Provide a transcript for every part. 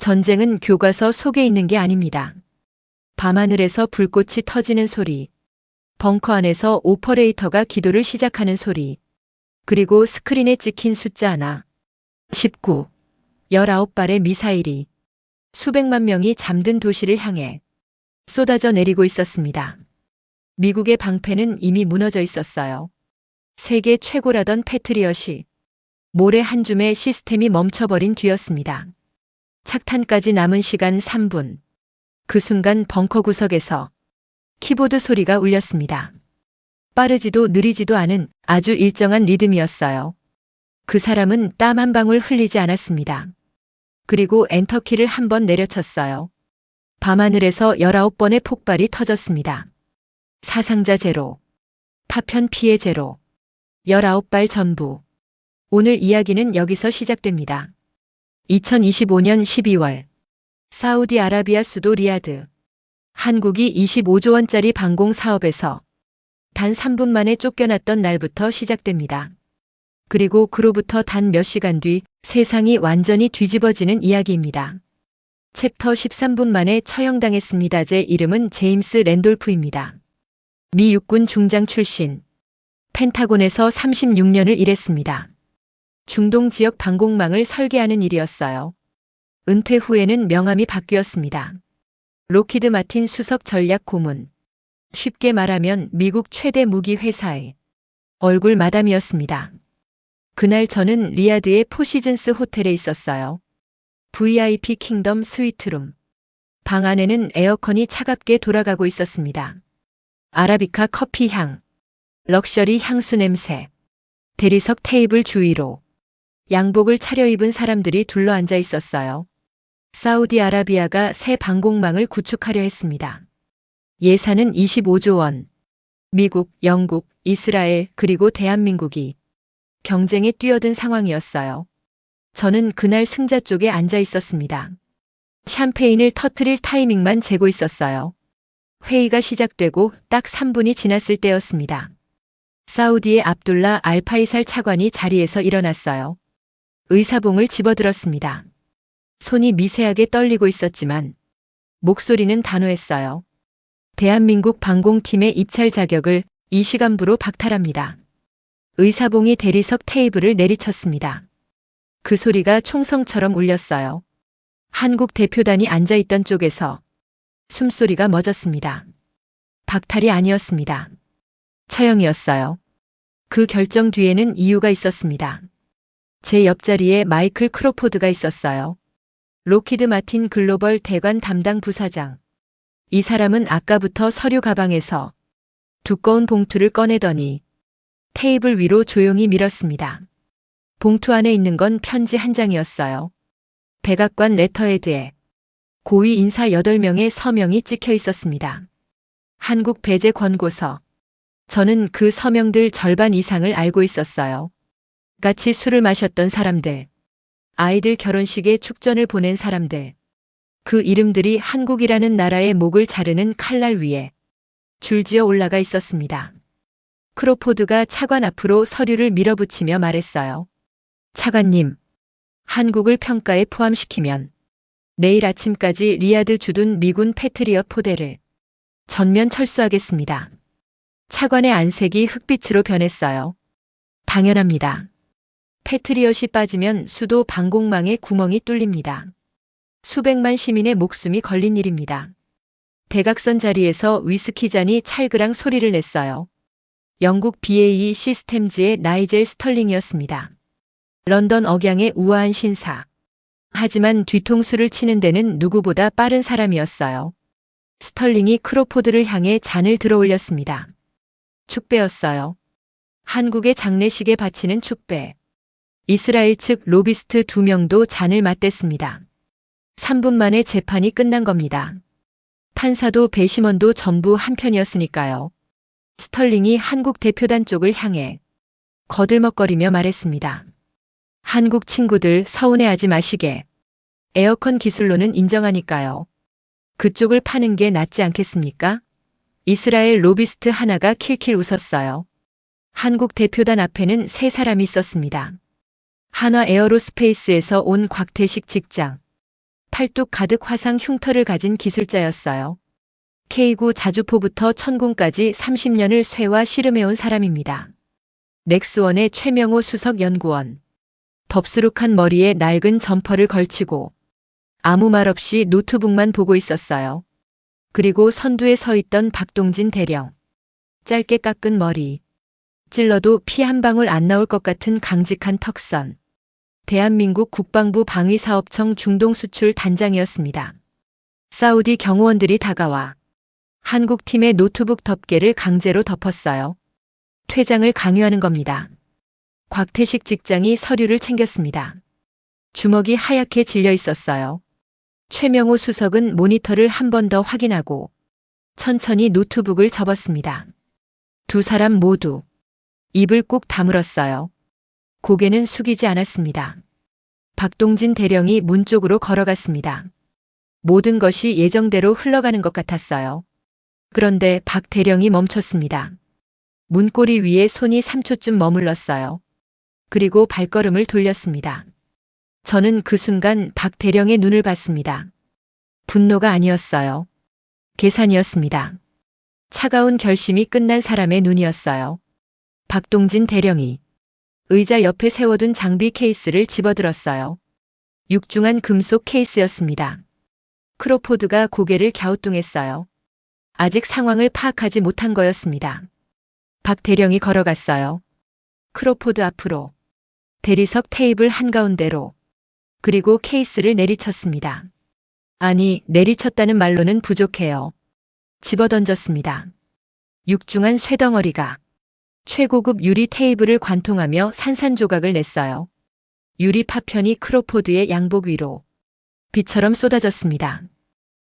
전쟁은 교과서 속에 있는 게 아닙니다. 밤하늘에서 불꽃이 터지는 소리, 벙커 안에서 오퍼레이터가 기도를 시작하는 소리, 그리고 스크린에 찍힌 숫자 하나, 19, 19발의 미사일이 수백만 명이 잠든 도시를 향해 쏟아져 내리고 있었습니다. 미국의 방패는 이미 무너져 있었어요. 세계 최고라던 패트리엇이 모래 한 줌의 시스템이 멈춰버린 뒤였습니다. 착탄까지 남은 시간 3분. 그 순간 벙커 구석에서 키보드 소리가 울렸습니다. 빠르지도 느리지도 않은 아주 일정한 리듬이었어요. 그 사람은 땀 한 방울 흘리지 않았습니다. 그리고 엔터키를 한 번 내려쳤어요. 밤하늘에서 19번의 폭발이 터졌습니다. 사상자 제로, 파편 피해 제로, 19발 전부. 오늘 이야기는 여기서 시작됩니다. 2025년 12월 사우디아라비아 수도 리야드. 한국이 25조 원짜리 방공 사업에서 단 3분 만에 쫓겨났던 날부터 시작됩니다. 그리고 그로부터 단 몇 시간 뒤 세상이 완전히 뒤집어지는 이야기입니다. 챕터 13분 만에 처형당했습니다. 제 이름은 제임스 랜돌프입니다. 미 육군 중장 출신. 펜타곤에서 36년을 일했습니다. 중동 지역 방공망을 설계하는 일이었어요. 은퇴 후에는 명함이 바뀌었습니다. 로키드 마틴 수석 전략 고문. 쉽게 말하면 미국 최대 무기 회사의 얼굴 마담이었습니다. 그날 저는 리야드의 포시즌스 호텔에 있었어요. VIP 킹덤 스위트룸. 방 안에는 에어컨이 차갑게 돌아가고 있었습니다. 아라비카 커피 향, 럭셔리 향수 냄새, 대리석 테이블 주위로 양복을 차려입은 사람들이 둘러앉아 있었어요. 사우디아라비아가 새 방공망을 구축하려 했습니다. 예산은 25조 원. 미국, 영국, 이스라엘 그리고 대한민국이 경쟁에 뛰어든 상황이었어요. 저는 그날 승자 쪽에 앉아 있었습니다. 샴페인을 터뜨릴 타이밍만 재고 있었어요. 회의가 시작되고 딱 3분이 지났을 때였습니다. 사우디의 압둘라 알파이살 차관이 자리에서 일어났어요. 의사봉을 집어들었습니다. 손이 미세하게 떨리고 있었지만 목소리는 단호했어요. 대한민국 방공팀의 입찰 자격을 이 시간부로 박탈합니다. 의사봉이 대리석 테이블을 내리쳤습니다. 그 소리가 총성처럼 울렸어요. 한국 대표단이 앉아있던 쪽에서 숨소리가 멎었습니다. 박탈이 아니었습니다. 처형이었어요. 그 결정 뒤에는 이유가 있었습니다. 제 옆자리에 마이클 크로포드가 있었어요. 로키드 마틴 글로벌 대관 담당 부사장. 이 사람은 아까부터 서류 가방에서 두꺼운 봉투를 꺼내더니 테이블 위로 조용히 밀었습니다. 봉투 안에 있는 건 편지 한 장이었어요. 백악관 레터헤드에 고위 인사 8명의 서명이 찍혀 있었습니다. 한국 배제 권고서. 저는 그 서명들 절반 이상을 알고 있었어요. 같이 술을 마셨던 사람들, 아이들 결혼식에 축전을 보낸 사람들, 그 이름들이 한국이라는 나라의 목을 자르는 칼날 위에 줄지어 올라가 있었습니다. 크로포드가 차관 앞으로 서류를 밀어붙이며 말했어요. 차관님, 한국을 평가에 포함시키면 내일 아침까지 리야드 주둔 미군 패트리엇 포대를 전면 철수하겠습니다. 차관의 안색이 흑빛으로 변했어요. 당연합니다. 패트리엇이 빠지면 수도 방공망에 구멍이 뚫립니다. 수백만 시민의 목숨이 걸린 일입니다. 대각선 자리에서 위스키 잔이 찰그랑 소리를 냈어요. 영국 BAE 시스템즈의 나이젤 스털링이었습니다. 런던 억양의 우아한 신사. 하지만 뒤통수를 치는 데는 누구보다 빠른 사람이었어요. 스털링이 크로포드를 향해 잔을 들어 올렸습니다. 축배였어요. 한국의 장례식에 바치는 축배. 이스라엘 측 로비스트 2명도 잔을 맞댔습니다. 3분 만에 재판이 끝난 겁니다. 판사도 배심원도 전부 한편이었으니까요. 스털링이 한국 대표단 쪽을 향해 거들먹거리며 말했습니다. 한국 친구들 서운해하지 마시게. 에어컨 기술로는 인정하니까요. 그쪽을 파는 게 낫지 않겠습니까? 이스라엘 로비스트 하나가 킬킬 웃었어요. 한국 대표단 앞에는 3사람이 있었습니다. 한화 에어로스페이스에서 온 곽태식 직장. 팔뚝 가득 화상 흉터를 가진 기술자였어요. K9 자주포부터 천궁까지 30년을 쇠와 씨름해온 사람입니다. 넥스원의 최명호 수석 연구원. 덥수룩한 머리에 낡은 점퍼를 걸치고 아무 말 없이 노트북만 보고 있었어요. 그리고 선두에 서 있던 박동진 대령. 짧게 깎은 머리. 찔러도 피 한 방울 안 나올 것 같은 강직한 턱선. 대한민국 국방부 방위사업청 중동수출 단장이었습니다. 사우디 경호원들이 다가와 한국팀의 노트북 덮개를 강제로 덮었어요. 퇴장을 강요하는 겁니다. 곽태식 직장이 서류를 챙겼습니다. 주먹이 하얗게 질려 있었어요. 최명호 수석은 모니터를 한 번 더 확인하고 천천히 노트북을 접었습니다. 두 사람 모두 입을 꾹 다물었어요. 고개는 숙이지 않았습니다. 박동진 대령이 문 쪽으로 걸어갔습니다. 모든 것이 예정대로 흘러가는 것 같았어요. 그런데 박 대령이 멈췄습니다. 문고리 위에 손이 3초쯤 머물렀어요. 그리고 발걸음을 돌렸습니다. 저는 그 순간 박 대령의 눈을 봤습니다. 분노가 아니었어요. 계산이었습니다. 차가운 결심이 끝난 사람의 눈이었어요. 박동진 대령이 의자 옆에 세워둔 장비 케이스를 집어들었어요. 육중한 금속 케이스였습니다. 크로포드가 고개를 갸우뚱했어요. 아직 상황을 파악하지 못한 거였습니다. 박 대령이 걸어갔어요. 크로포드 앞으로. 대리석 테이블 한가운데로. 그리고 케이스를 내리쳤습니다. 아니, 내리쳤다는 말로는 부족해요. 집어던졌습니다. 육중한 쇠덩어리가 최고급 유리 테이블을 관통하며 산산조각을 냈어요. 유리 파편이 크로포드의 양복 위로 비처럼 쏟아졌습니다.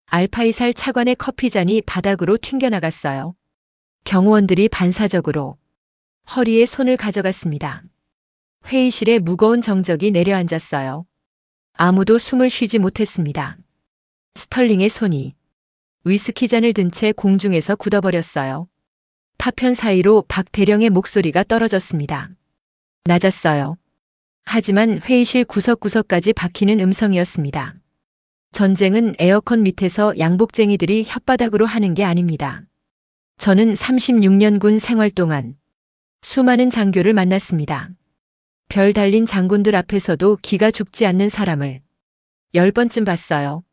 알파이살 차관의 커피잔이 바닥으로 튕겨나갔어요. 경호원들이 반사적으로 허리에 손을 가져갔습니다. 회의실에 무거운 정적이 내려앉았어요. 아무도 숨을 쉬지 못했습니다. 스털링의 손이 위스키잔을 든 채 공중에서 굳어버렸어요. 파편 사이로 박 대령의 목소리가 떨어졌습니다. 낮았어요. 하지만 회의실 구석구석까지 박히는 음성이었습니다. 전쟁은 에어컨 밑에서 양복쟁이들이 혓바닥으로 하는 게 아닙니다. 저는 36년 군 생활 동안 수많은 장교를 만났습니다. 별 달린 장군들 앞에서도 기가 죽지 않는 사람을 10번쯤 봤어요.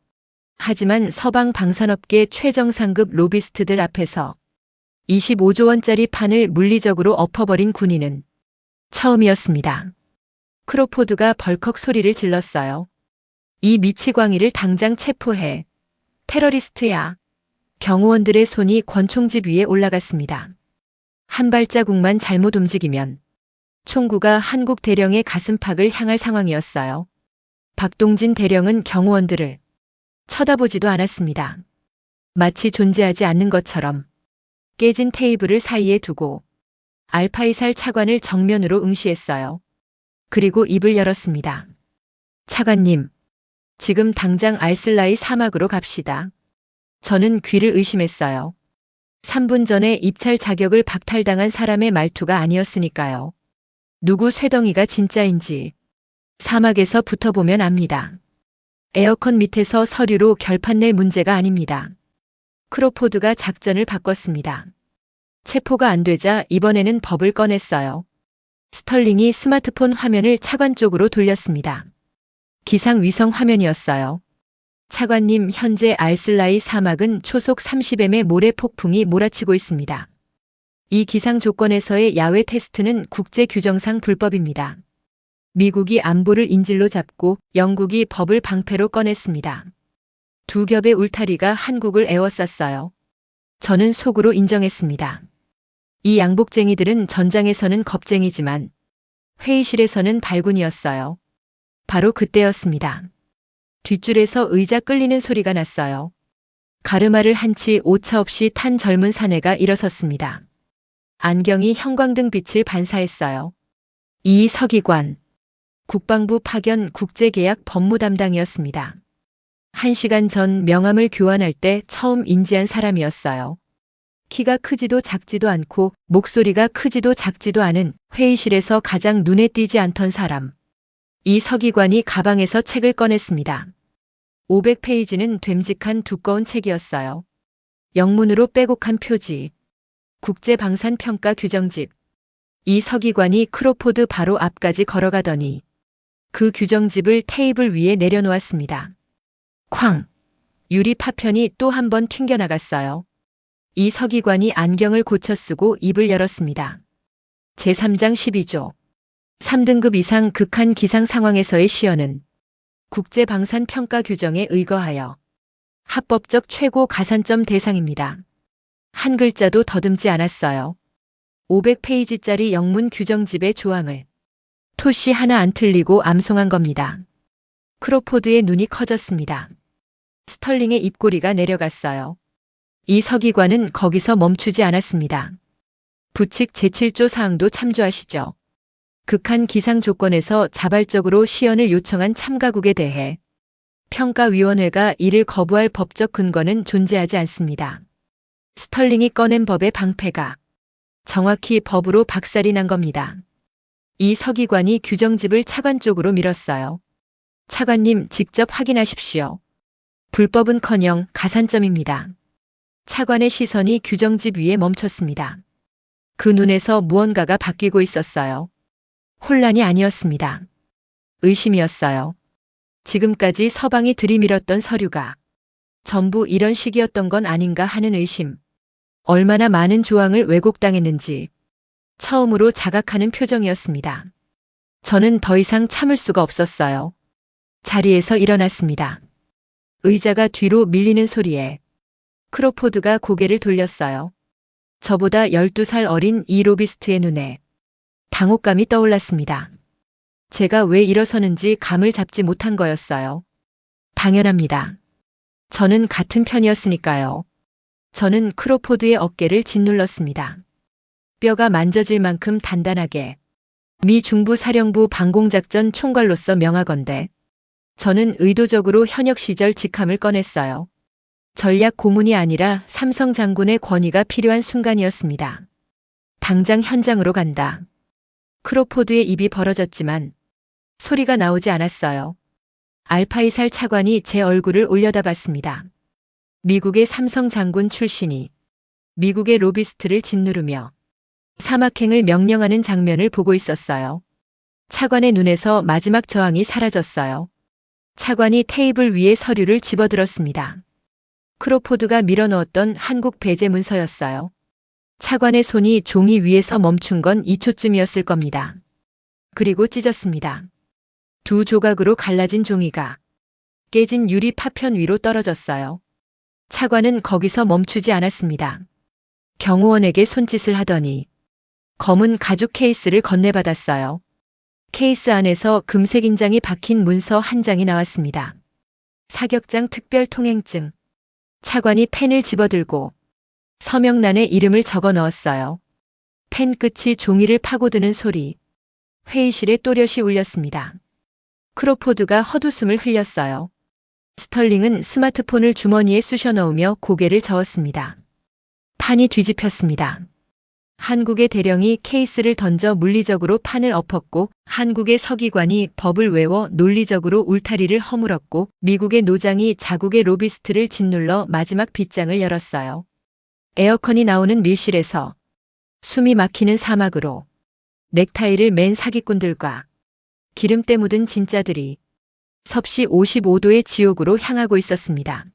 하지만 서방 방산업계 최정상급 로비스트들 앞에서 25조 원짜리 판을 물리적으로 엎어버린 군인은 처음이었습니다. 크로포드가 벌컥 소리를 질렀어요. 이 미치광이를 당장 체포해. 테러리스트야. 경호원들의 손이 권총집 위에 올라갔습니다. 한 발자국만 잘못 움직이면 총구가 한국 대령의 가슴팍을 향할 상황이었어요. 박동진 대령은 경호원들을 쳐다보지도 않았습니다. 마치 존재하지 않는 것처럼 깨진 테이블을 사이에 두고 알파이살 차관을 정면으로 응시했어요. 그리고 입을 열었습니다. 차관님, 지금 당장 알슬라이 사막으로 갑시다. 저는 귀를 의심했어요. 3분 전에 입찰 자격을 박탈당한 사람의 말투가 아니었으니까요. 누구 쇠덩이가 진짜인지 사막에서 붙어보면 압니다. 에어컨 밑에서 서류로 결판 낼 문제가 아닙니다. 크로포드가 작전을 바꿨습니다. 체포가 안 되자 이번에는 법을 꺼냈어요. 스털링이 스마트폰 화면을 차관 쪽으로 돌렸습니다. 기상위성 화면이었어요. 차관님, 현재 알슬라이 사막은 초속 30m의 모래 폭풍이 몰아치고 있습니다. 이 기상 조건에서의 야외 테스트는 국제 규정상 불법입니다. 미국이 안보를 인질로 잡고 영국이 법을 방패로 꺼냈습니다. 두 겹의 울타리가 한국을 에워쌌어요. 저는 속으로 인정했습니다. 이 양복쟁이들은 전장에서는 겁쟁이지만 회의실에서는 발군이었어요. 바로 그때였습니다. 뒷줄에서 의자 끌리는 소리가 났어요. 가르마를 한치 오차없이 탄 젊은 사내가 일어섰습니다. 안경이 형광등 빛을 반사했어요. 이 서기관, 국방부 파견 국제계약 법무담당이었습니다. 1시간 전 명함을 교환할 때 처음 인지한 사람이었어요. 키가 크지도 작지도 않고 목소리가 크지도 작지도 않은 회의실에서 가장 눈에 띄지 않던 사람. 이 서기관이 가방에서 책을 꺼냈습니다. 500페이지는 됨직한 두꺼운 책이었어요. 영문으로 빼곡한 표지, 국제방산평가 규정집. 이 서기관이 크로포드 바로 앞까지 걸어가더니 그 규정집을 테이블 위에 내려놓았습니다. 쾅! 유리 파편이 또 한 번 튕겨나갔어요. 이 서기관이 안경을 고쳐 쓰고 입을 열었습니다. 제3장 12조. 3등급 이상 극한 기상 상황에서의 시연은 국제방산평가 규정에 의거하여 합법적 최고 가산점 대상입니다. 한 글자도 더듬지 않았어요. 500페이지짜리 영문 규정집의 조항을 토시 하나 안 틀리고 암송한 겁니다. 크로포드의 눈이 커졌습니다. 스털링의 입꼬리가 내려갔어요. 이 서기관은 거기서 멈추지 않았습니다. 부칙 제7조 사항도 참조하시죠. 극한 기상 조건에서 자발적으로 시연을 요청한 참가국에 대해 평가위원회가 이를 거부할 법적 근거는 존재하지 않습니다. 스털링이 꺼낸 법의 방패가 정확히 법으로 박살이 난 겁니다. 이 서기관이 규정집을 차관 쪽으로 밀었어요. 차관님, 직접 확인하십시오. 불법은커녕 가산점입니다. 차관의 시선이 규정집 위에 멈췄습니다. 그 눈에서 무언가가 바뀌고 있었어요. 혼란이 아니었습니다. 의심이었어요. 지금까지 서방이 들이밀었던 서류가 전부 이런 식이었던 건 아닌가 하는 의심. 얼마나 많은 조항을 왜곡당했는지 처음으로 자각하는 표정이었습니다. 저는 더 이상 참을 수가 없었어요. 자리에서 일어났습니다. 의자가 뒤로 밀리는 소리에 크로포드가 고개를 돌렸어요. 저보다 12살 어린 이 로비스트의 눈에 당혹감이 떠올랐습니다. 제가 왜 일어서는지 감을 잡지 못한 거였어요. 당연합니다. 저는 같은 편이었으니까요. 저는 크로포드의 어깨를 짓눌렀습니다. 뼈가 만져질 만큼 단단하게. 미 중부 사령부 방공작전 총괄로서 명하건대 저는 의도적으로 현역 시절 직함을 꺼냈어요. 전략 고문이 아니라 삼성 장군의 권위가 필요한 순간이었습니다. 당장 현장으로 간다. 크로포드의 입이 벌어졌지만 소리가 나오지 않았어요. 알파이살 차관이 제 얼굴을 올려다봤습니다. 미국의 삼성 장군 출신이 미국의 로비스트를 짓누르며 사막행을 명령하는 장면을 보고 있었어요. 차관의 눈에서 마지막 저항이 사라졌어요. 차관이 테이블 위에 서류를 집어들었습니다. 크로포드가 밀어넣었던 한국 배제 문서였어요. 차관의 손이 종이 위에서 멈춘 건 2초쯤이었을 겁니다. 그리고 찢었습니다. 두 조각으로 갈라진 종이가 깨진 유리 파편 위로 떨어졌어요. 차관은 거기서 멈추지 않았습니다. 경호원에게 손짓을 하더니 검은 가죽 케이스를 건네받았어요. 케이스 안에서 금색 인장이 박힌 문서 한 장이 나왔습니다. 사격장 특별 통행증. 차관이 펜을 집어들고 서명란에 이름을 적어 넣었어요. 펜 끝이 종이를 파고드는 소리. 회의실에 또렷이 울렸습니다. 크로포드가 헛웃음을 흘렸어요. 스털링은 스마트폰을 주머니에 쑤셔 넣으며 고개를 저었습니다. 판이 뒤집혔습니다. 한국의 대령이 케이스를 던져 물리적으로 판을 엎었고 한국의 서기관이 법을 외워 논리적으로 울타리를 허물었고 미국의 노장이 자국의 로비스트를 짓눌러 마지막 빗장을 열었어요. 에어컨이 나오는 밀실에서 숨이 막히는 사막으로 넥타이를 맨 사기꾼들과 기름때 묻은 진짜들이 섭씨 55도의 지옥으로 향하고 있었습니다.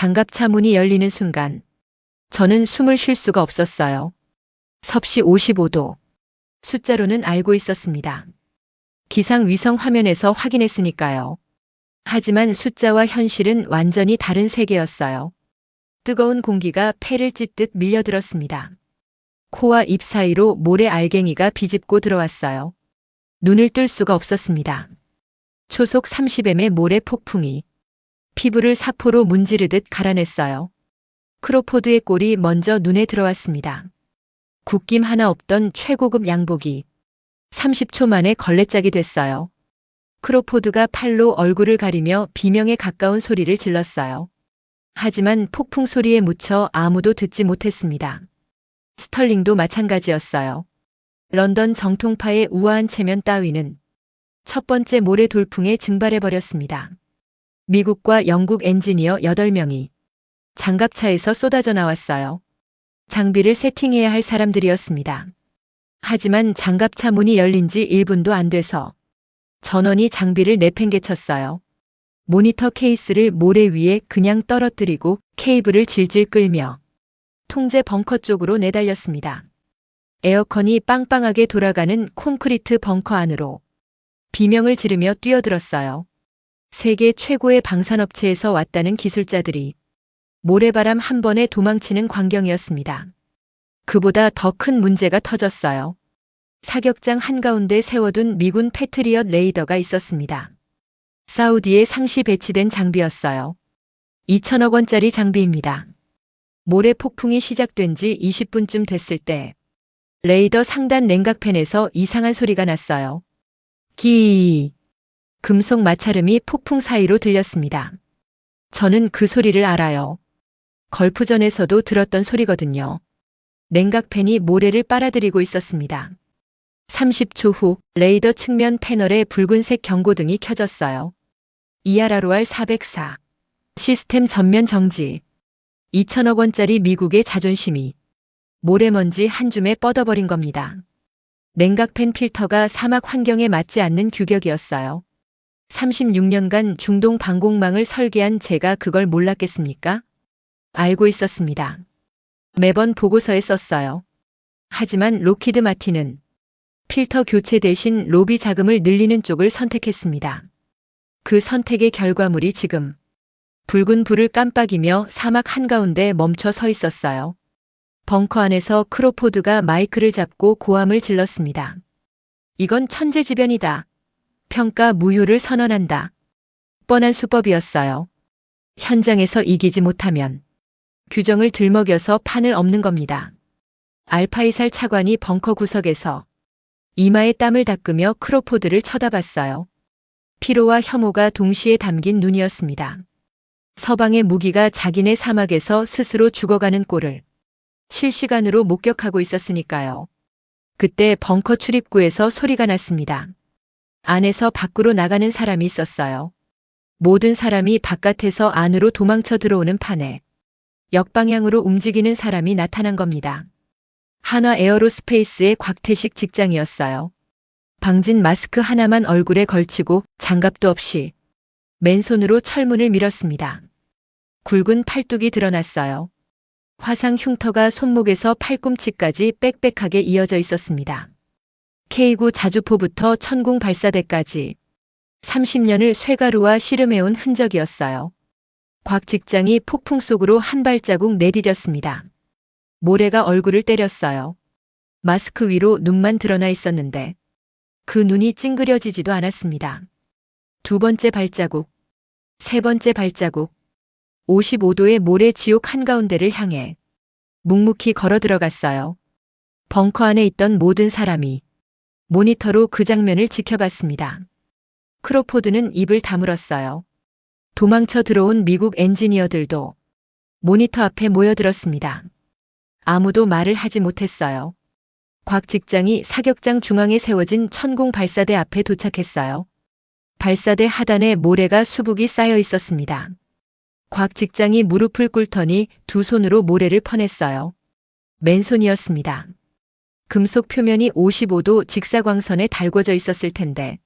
장갑차 문이 열리는 순간 저는 숨을 쉴 수가 없었어요. 섭씨 55도. 숫자로는 알고 있었습니다. 기상 위성 화면에서 확인했으니까요. 하지만 숫자와 현실은 완전히 다른 세계였어요. 뜨거운 공기가 폐를 찢듯 밀려들었습니다. 코와 입 사이로 모래 알갱이가 비집고 들어왔어요. 눈을 뜰 수가 없었습니다. 초속 30m의 모래 폭풍이 피부를 사포로 문지르듯 갈아냈어요. 크로포드의 꼴이 먼저 눈에 들어왔습니다. 굽김 하나 없던 최고급 양복이 30초 만에 걸레짝이 됐어요. 크로포드가 팔로 얼굴을 가리며 비명에 가까운 소리를 질렀어요. 하지만 폭풍 소리에 묻혀 아무도 듣지 못했습니다. 스털링도 마찬가지였어요. 런던 정통파의 우아한 체면 따위는 첫 번째 모래 돌풍에 증발해버렸습니다. 미국과 영국 엔지니어 8명이 장갑차에서 쏟아져 나왔어요. 장비를 세팅해야 할 사람들이었습니다. 하지만 장갑차 문이 열린 지 1분도 안 돼서 전원이 장비를 내팽개쳤어요. 모니터 케이스를 모래 위에 그냥 떨어뜨리고 케이블을 질질 끌며 통제 벙커 쪽으로 내달렸습니다. 에어컨이 빵빵하게 돌아가는 콘크리트 벙커 안으로 비명을 지르며 뛰어들었어요. 세계 최고의 방산업체에서 왔다는 기술자들이 모래바람 한 번에 도망치는 광경이었습니다. 그보다 더 큰 문제가 터졌어요. 사격장 한가운데 세워둔 미군 패트리엇 레이더가 있었습니다. 사우디에 상시 배치된 장비였어요. 2천억 원짜리 장비입니다. 모래 폭풍이 시작된 지 20분쯤 됐을 때 레이더 상단 냉각팬에서 이상한 소리가 났어요. 기 금속 마찰음이 폭풍 사이로 들렸습니다. 저는 그 소리를 알아요. 걸프전에서도 들었던 소리거든요. 냉각팬이 모래를 빨아들이고 있었습니다. 30초 후 레이더 측면 패널에 붉은색 경고등이 켜졌어요. ERROR 404. 시스템 전면 정지. 2천억 원짜리 미국의 자존심이 모래먼지 한 줌에 뻗어버린 겁니다. 냉각팬 필터가 사막 환경에 맞지 않는 규격이었어요. 36년간 중동 방공망을 설계한 제가 그걸 몰랐겠습니까? 알고 있었습니다. 매번 보고서에 썼어요. 하지만 록히드 마틴은 필터 교체 대신 로비 자금을 늘리는 쪽을 선택했습니다. 그 선택의 결과물이 지금 붉은 불을 깜빡이며 사막 한가운데 멈춰 서 있었어요. 벙커 안에서 크로포드가 마이크를 잡고 고함을 질렀습니다. 이건 천재지변이다. 평가 무효를 선언한다. 뻔한 수법이었어요. 현장에서 이기지 못하면 규정을 들먹여서 판을 엎는 겁니다. 알파이살 차관이 벙커 구석에서 이마에 땀을 닦으며 크로포드를 쳐다봤어요. 피로와 혐오가 동시에 담긴 눈이었습니다. 서방의 무기가 자기네 사막에서 스스로 죽어가는 꼴을 실시간으로 목격하고 있었으니까요. 그때 벙커 출입구에서 소리가 났습니다. 안에서 밖으로 나가는 사람이 있었어요. 모든 사람이 바깥에서 안으로 도망쳐 들어오는 판에 역방향으로 움직이는 사람이 나타난 겁니다. 한화 에어로스페이스의 곽태식 직장이었어요. 방진 마스크 하나만 얼굴에 걸치고 장갑도 없이 맨손으로 철문을 밀었습니다. 굵은 팔뚝이 드러났어요. 화상 흉터가 손목에서 팔꿈치까지 빽빽하게 이어져 있었습니다. K9 자주포부터 천궁 발사대까지 30년을 쇠가루와 씨름해온 흔적이었어요. 곽 직장이 폭풍 속으로 한 발자국 내디뎠습니다. 모래가 얼굴을 때렸어요. 마스크 위로 눈만 드러나 있었는데 그 눈이 찡그려지지도 않았습니다. 두 번째 발자국, 세 번째 발자국, 55도의 모래 지옥 한가운데를 향해 묵묵히 걸어 들어갔어요. 벙커 안에 있던 모든 사람이 모니터로 그 장면을 지켜봤습니다. 크로포드는 입을 다물었어요. 도망쳐 들어온 미국 엔지니어들도 모니터 앞에 모여들었습니다. 아무도 말을 하지 못했어요. 곽 직장이 사격장 중앙에 세워진 천궁 발사대 앞에 도착했어요. 발사대 하단에 모래가 수북이 쌓여 있었습니다. 곽 직장이 무릎을 꿇더니 두 손으로 모래를 퍼냈어요. 맨손이었습니다. 금속 표면이 55도 직사광선에 달궈져 있었을 텐데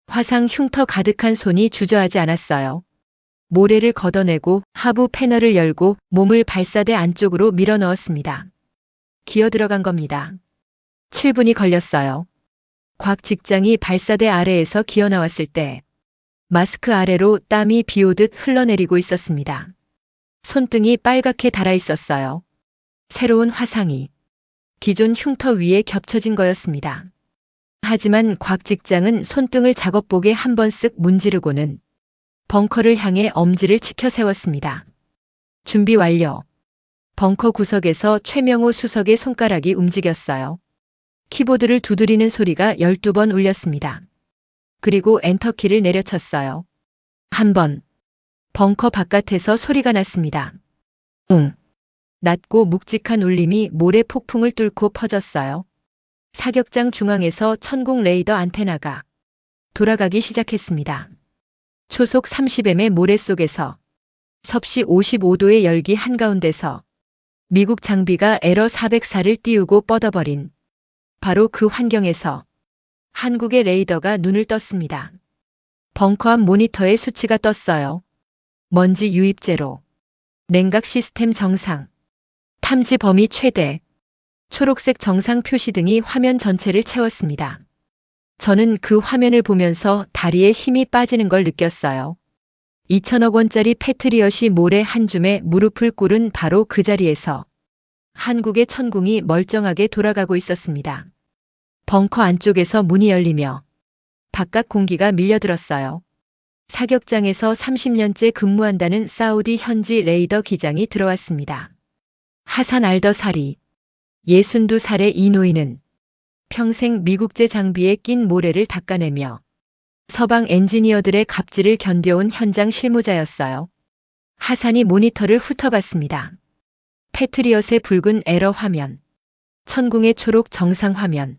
화상 흉터 가득한 손이 주저하지 않았어요. 모래를 걷어내고 하부 패널을 열고 몸을 발사대 안쪽으로 밀어 넣었습니다. 기어 들어간 겁니다. 7분이 걸렸어요. 곽 직장이 발사대 아래에서 기어 나왔을 때 마스크 아래로 땀이 비오듯 흘러내리고 있었습니다. 손등이 빨갛게 달아 있었어요. 새로운 화상이 기존 흉터 위에 겹쳐진 거였습니다. 하지만 곽 직장은 손등을 작업복에 한 번 쓱 문지르고는 벙커를 향해 엄지를 치켜 세웠습니다. 준비 완료. 벙커 구석에서 최명호 수석의 손가락이 움직였어요. 키보드를 두드리는 소리가 12번 울렸습니다. 그리고 엔터키를 내려쳤어요. 한 번. 벙커 바깥에서 소리가 났습니다. 웅. 낮고 묵직한 울림이 모래 폭풍을 뚫고 퍼졌어요. 사격장 중앙에서 천궁 레이더 안테나가 돌아가기 시작했습니다. 초속 30m의 모래 속에서 섭씨 55도의 열기 한가운데서 미국 장비가 에러 404를 띄우고 뻗어버린 바로 그 환경에서 한국의 레이더가 눈을 떴습니다. 벙커 앞 모니터에 수치가 떴어요. 먼지 유입 제로. 냉각 시스템 정상. 탐지 범위 최대. 초록색 정상 표시 등이 화면 전체를 채웠습니다. 저는 그 화면을 보면서 다리에 힘이 빠지는 걸 느꼈어요. 2천억 원짜리 패트리엇이 모래 한 줌에 무릎을 꿇은 바로 그 자리에서 한국의 천궁이 멀쩡하게 돌아가고 있었습니다. 벙커 안쪽에서 문이 열리며 바깥 공기가 밀려들었어요. 사격장에서 30년째 근무한다는 사우디 현지 레이더 기장이 들어왔습니다. 하산 알더사리, 62살의 이 노인은 평생 미국제 장비에 낀 모래를 닦아내며 서방 엔지니어들의 갑질을 견뎌온 현장 실무자였어요. 하산이 모니터를 훑어봤습니다. 패트리엇의 붉은 에러 화면, 천궁의 초록 정상 화면,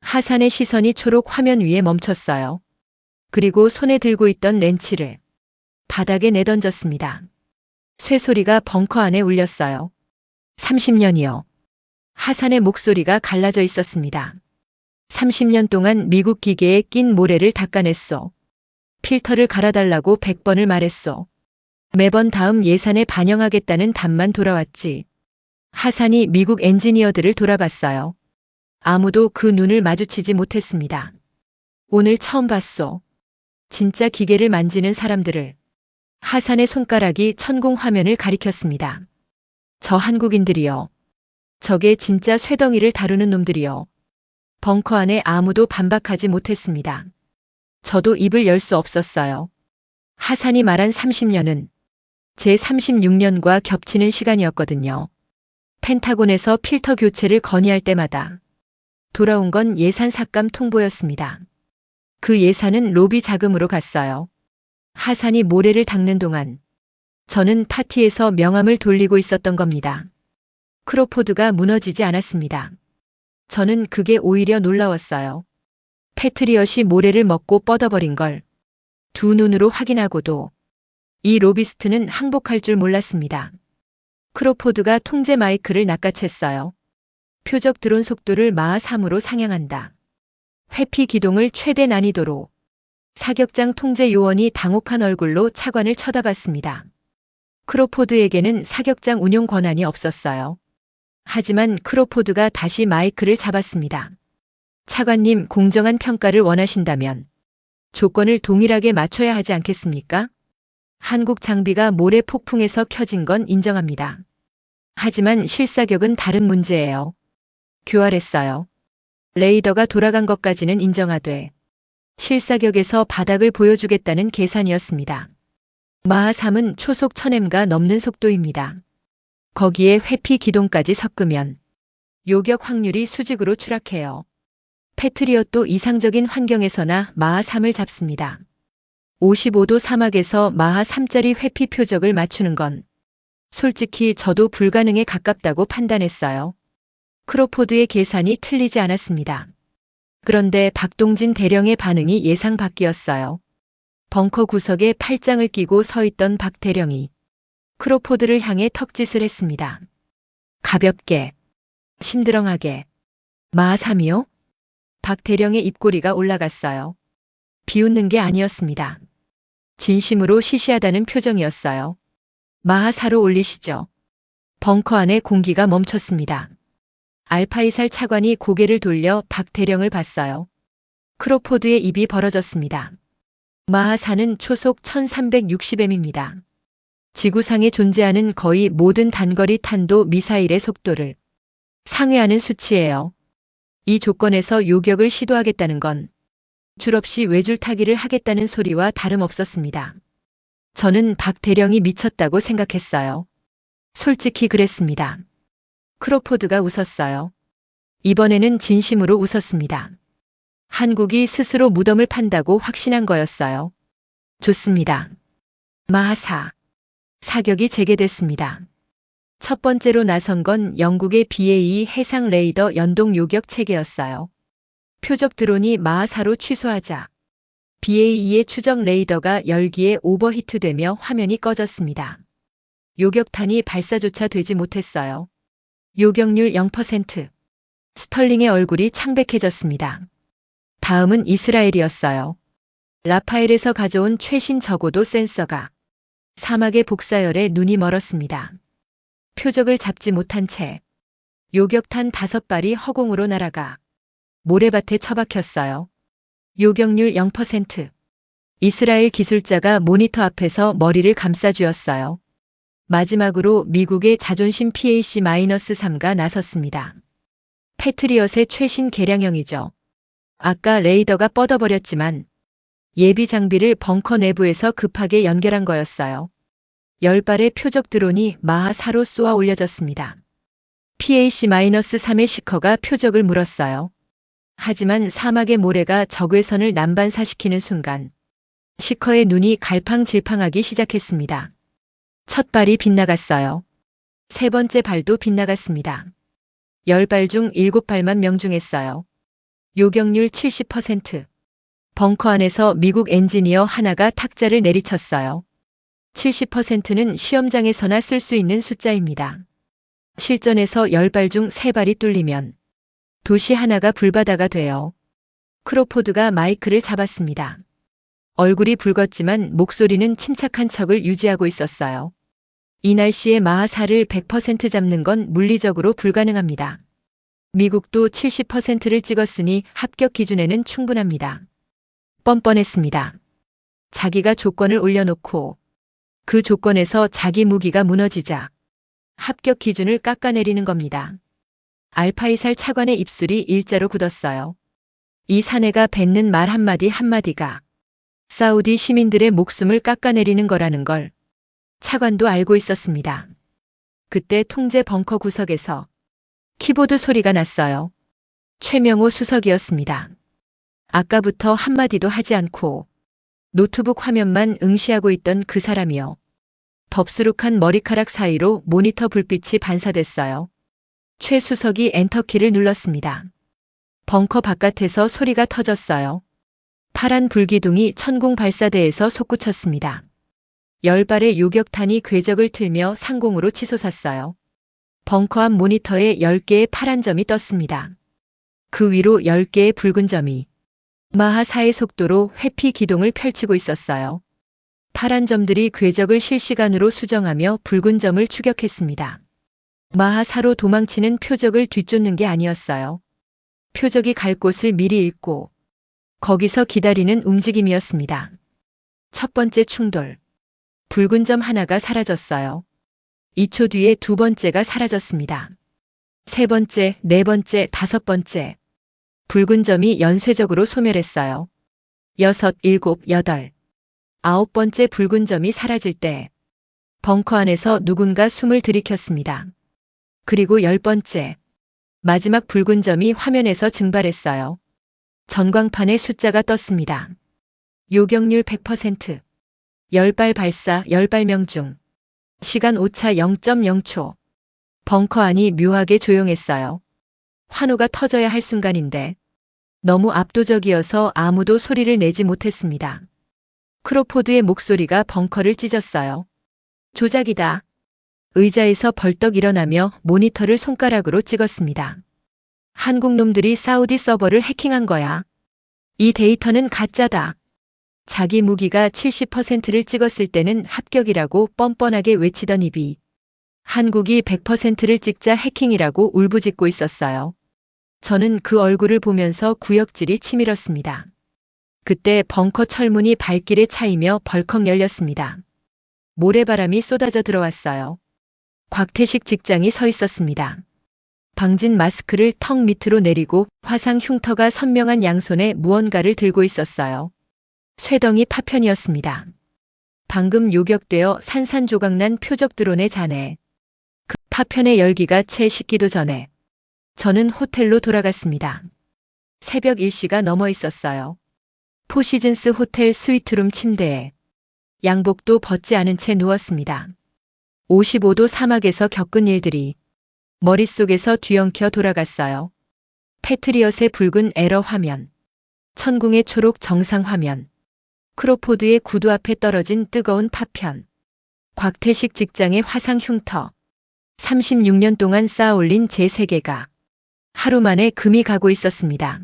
하산의 시선이 초록 화면 위에 멈췄어요. 그리고 손에 들고 있던 렌치를 바닥에 내던졌습니다. 쇠소리가 벙커 안에 울렸어요. 30년이요. 하산의 목소리가 갈라져 있었습니다. 30년 동안 미국 기계에 낀 모래를 닦아냈소. 필터를 갈아달라고 100번을 말했소. 매번 다음 예산에 반영하겠다는 답만 돌아왔지. 하산이 미국 엔지니어들을 돌아봤어요. 아무도 그 눈을 마주치지 못했습니다. 오늘 처음 봤소. 진짜 기계를 만지는 사람들을. 하산의 손가락이 천궁 화면을 가리켰습니다. 저 한국인들이요. 저게 진짜 쇠덩이를 다루는 놈들이요. 벙커 안에 아무도 반박하지 못했습니다. 저도 입을 열 수 없었어요. 하산이 말한 30년은 제 36년과 겹치는 시간이었거든요. 펜타곤에서 필터 교체를 건의할 때마다 돌아온 건 예산 삭감 통보였습니다. 그 예산은 로비 자금으로 갔어요. 하산이 모래를 닦는 동안 저는 파티에서 명함을 돌리고 있었던 겁니다. 크로포드가 무너지지 않았습니다. 저는 그게 오히려 놀라웠어요. 패트리엇이 모래를 먹고 뻗어버린 걸 두 눈으로 확인하고도 이 로비스트는 항복할 줄 몰랐습니다. 크로포드가 통제 마이크를 낚아챘어요. 표적 드론 속도를 마하 3으로 상향한다. 회피 기동을 최대 난이도로. 사격장 통제 요원이 당혹한 얼굴로 차관을 쳐다봤습니다. 크로포드에게는 사격장 운용 권한이 없었어요. 하지만 크로포드가 다시 마이크를 잡았습니다. 차관님, 공정한 평가를 원하신다면 조건을 동일하게 맞춰야 하지 않겠습니까? 한국 장비가 모래 폭풍에서 켜진 건 인정합니다. 하지만 실사격은 다른 문제예요. 교활했어요. 레이더가 돌아간 것까지는 인정하되 실사격에서 바닥을 보여주겠다는 계산이었습니다. 마하 3은 초속 1000m가 넘는 속도입니다. 거기에 회피 기동까지 섞으면 요격 확률이 수직으로 추락해요. 패트리엇도 이상적인 환경에서나 마하 3을 잡습니다. 55도 사막에서 마하 3짜리 회피 표적을 맞추는 건 솔직히 저도 불가능에 가깝다고 판단했어요. 크로포드의 계산이 틀리지 않았습니다. 그런데 박동진 대령의 반응이 예상 밖이었어요. 벙커 구석에 팔짱을 끼고 서 있던 박 대령이 크로포드를 향해 턱짓을 했습니다. 가볍게, 심드렁하게. 마하 3이요? 박 대령의 입꼬리가 올라갔어요. 비웃는 게 아니었습니다. 진심으로 시시하다는 표정이었어요. 마하사로 올리시죠. 벙커 안에 공기가 멈췄습니다. 알파이살 차관이 고개를 돌려 박 대령을 봤어요. 크로포드의 입이 벌어졌습니다. 마하사는 초속 1360m입니다. 지구상에 존재하는 거의 모든 단거리 탄도 미사일의 속도를 상회하는 수치예요. 이 조건에서 요격을 시도하겠다는 건 줄없이 외줄타기를 하겠다는 소리와 다름없었습니다. 저는 박 대령이 미쳤다고 생각했어요. 솔직히 그랬습니다. 크로포드가 웃었어요. 이번에는 진심으로 웃었습니다. 한국이 스스로 무덤을 판다고 확신한 거였어요. 좋습니다. 마하사. 사격이 재개됐습니다. 첫 번째로 나선 건 영국의 BAE 해상 레이더 연동 요격 체계였어요. 표적 드론이 마하사로 취소하자 BAE의 추적 레이더가 열기에 오버히트되며 화면이 꺼졌습니다. 요격탄이 발사조차 되지 못했어요. 요격률 0%. 스털링의 얼굴이 창백해졌습니다. 다음은 이스라엘이었어요. 라파엘에서 가져온 최신 저고도 센서가 사막의 복사열에 눈이 멀었습니다. 표적을 잡지 못한 채 요격탄 5발이 허공으로 날아가 모래밭에 처박혔어요. 요격률 0%. 이스라엘 기술자가 모니터 앞에서 머리를 감싸쥐었어요. 마지막으로 미국의 자존심 PAC-3가 나섰습니다. 패트리엇의 최신 개량형이죠. 아까 레이더가 뻗어버렸지만 예비 장비를 벙커 내부에서 급하게 연결한 거였어요. 10발의 표적 드론이 마하사로 쏘아 올려졌습니다. PAC-3의 시커가 표적을 물었어요. 하지만 사막의 모래가 적의 선을 난반사시키는 순간 시커의 눈이 갈팡질팡하기 시작했습니다. 첫 발이 빗나갔어요. 세 번째 발도 빗나갔습니다. 10발 중 7발만 명중했어요. 요격률 70%. 벙커 안에서 미국 엔지니어 하나가 탁자를 내리쳤어요. 70%는 시험장에서나 쓸 수 있는 숫자입니다. 실전에서 10발 중 3발이 뚫리면 도시 하나가 불바다가 돼요. 크로포드가 마이크를 잡았습니다. 얼굴이 붉었지만 목소리는 침착한 척을 유지하고 있었어요. 이 날씨에 마하사를 100% 잡는 건 물리적으로 불가능합니다. 미국도 70%를 찍었으니 합격 기준에는 충분합니다. 뻔뻔했습니다. 자기가 조건을 올려놓고 그 조건에서 자기 무기가 무너지자 합격 기준을 깎아내리는 겁니다. 알파이살 차관의 입술이 일자로 굳었어요. 이 사내가 뱉는 말 한마디 한마디가 사우디 시민들의 목숨을 깎아내리는 거라는 걸 차관도 알고 있었습니다. 그때 통제 벙커 구석에서 키보드 소리가 났어요. 최명호 수석이었습니다. 아까부터 한마디도 하지 않고 노트북 화면만 응시하고 있던 그 사람이요. 덥수룩한 머리카락 사이로 모니터 불빛이 반사됐어요. 최 수석이 엔터키를 눌렀습니다. 벙커 바깥에서 소리가 터졌어요. 파란 불기둥이 천궁 발사대에서 솟구쳤습니다. 10발의 요격탄이 궤적을 틀며 상공으로 치솟았어요. 벙커 앞 모니터에 10개의 파란 점이 떴습니다. 그 위로 10개의 붉은 점이 마하사의 속도로 회피 기동을 펼치고 있었어요. 파란 점들이 궤적을 실시간으로 수정하며 붉은 점을 추격했습니다. 마하사로 도망치는 표적을 뒤쫓는 게 아니었어요. 표적이 갈 곳을 미리 읽고 거기서 기다리는 움직임이었습니다. 첫 번째 충돌. 붉은 점 하나가 사라졌어요. 2초 뒤에 두 번째가 사라졌습니다. 세 번째, 네 번째, 다섯 번째. 붉은 점이 연쇄적으로 소멸했어요. 6, 7, 8. 아홉 번째 붉은 점이 사라질 때 벙커 안에서 누군가 숨을 들이켰습니다. 그리고 10번째. 마지막 붉은 점이 화면에서 증발했어요. 전광판에 숫자가 떴습니다. 요격률 100%. 10발 발사, 10발 명중. 시간 오차 0.0초. 벙커 안이 묘하게 조용했어요. 환호가 터져야 할 순간인데 너무 압도적이어서 아무도 소리를 내지 못했습니다. 크로포드의 목소리가 벙커를 찢었어요. 조작이다. 의자에서 벌떡 일어나며 모니터를 손가락으로 찍었습니다. 한국 놈들이 사우디 서버를 해킹한 거야. 이 데이터는 가짜다. 자기 무기가 70%를 찍었을 때는 합격이라고 뻔뻔하게 외치던 입이 한국이 100%를 찍자 해킹이라고 울부짖고 있었어요. 저는 그 얼굴을 보면서 구역질이 치밀었습니다. 그때 벙커 철문이 발길에 차이며 벌컥 열렸습니다. 모래바람이 쏟아져 들어왔어요. 곽태식 직장이 서 있었습니다. 방진 마스크를 턱 밑으로 내리고 화상 흉터가 선명한 양손에 무언가를 들고 있었어요. 쇠덩이 파편이었습니다. 방금 요격되어 산산조각난 표적 드론의 잔해. 그 파편의 열기가 채 식기도 전에 저는 호텔로 돌아갔습니다. 새벽 1시가 넘어 있었어요. 포시즌스 호텔 스위트룸 침대에 양복도 벗지 않은 채 누웠습니다. 55도 사막에서 겪은 일들이 머릿속에서 뒤엉켜 돌아갔어요. 패트리엇의 붉은 에러 화면, 천궁의 초록 정상 화면, 크로포드의 구두 앞에 떨어진 뜨거운 파편, 곽태식 직장의 화상 흉터, 36년 동안 쌓아올린 제 세계가 하루 만에 금이 가고 있었습니다.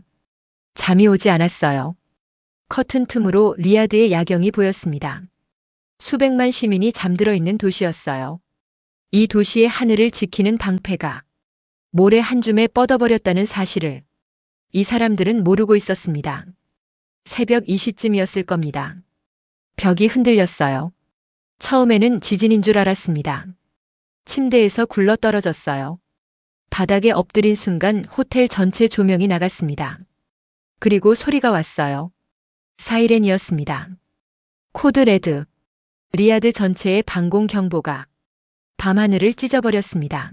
잠이 오지 않았어요. 커튼 틈으로 리야드의 야경이 보였습니다. 수백만 시민이 잠들어 있는 도시였어요. 이 도시의 하늘을 지키는 방패가 모래 한 줌에 뻗어버렸다는 사실을 이 사람들은 모르고 있었습니다. 새벽 2시쯤이었을 겁니다. 벽이 흔들렸어요. 처음에는 지진인 줄 알았습니다. 침대에서 굴러 떨어졌어요. 바닥에 엎드린 순간 호텔 전체 조명이 나갔습니다. 그리고 소리가 왔어요. 사이렌이었습니다. 코드 레드. 리야드 전체의 방공 경보가 밤하늘을 찢어버렸습니다.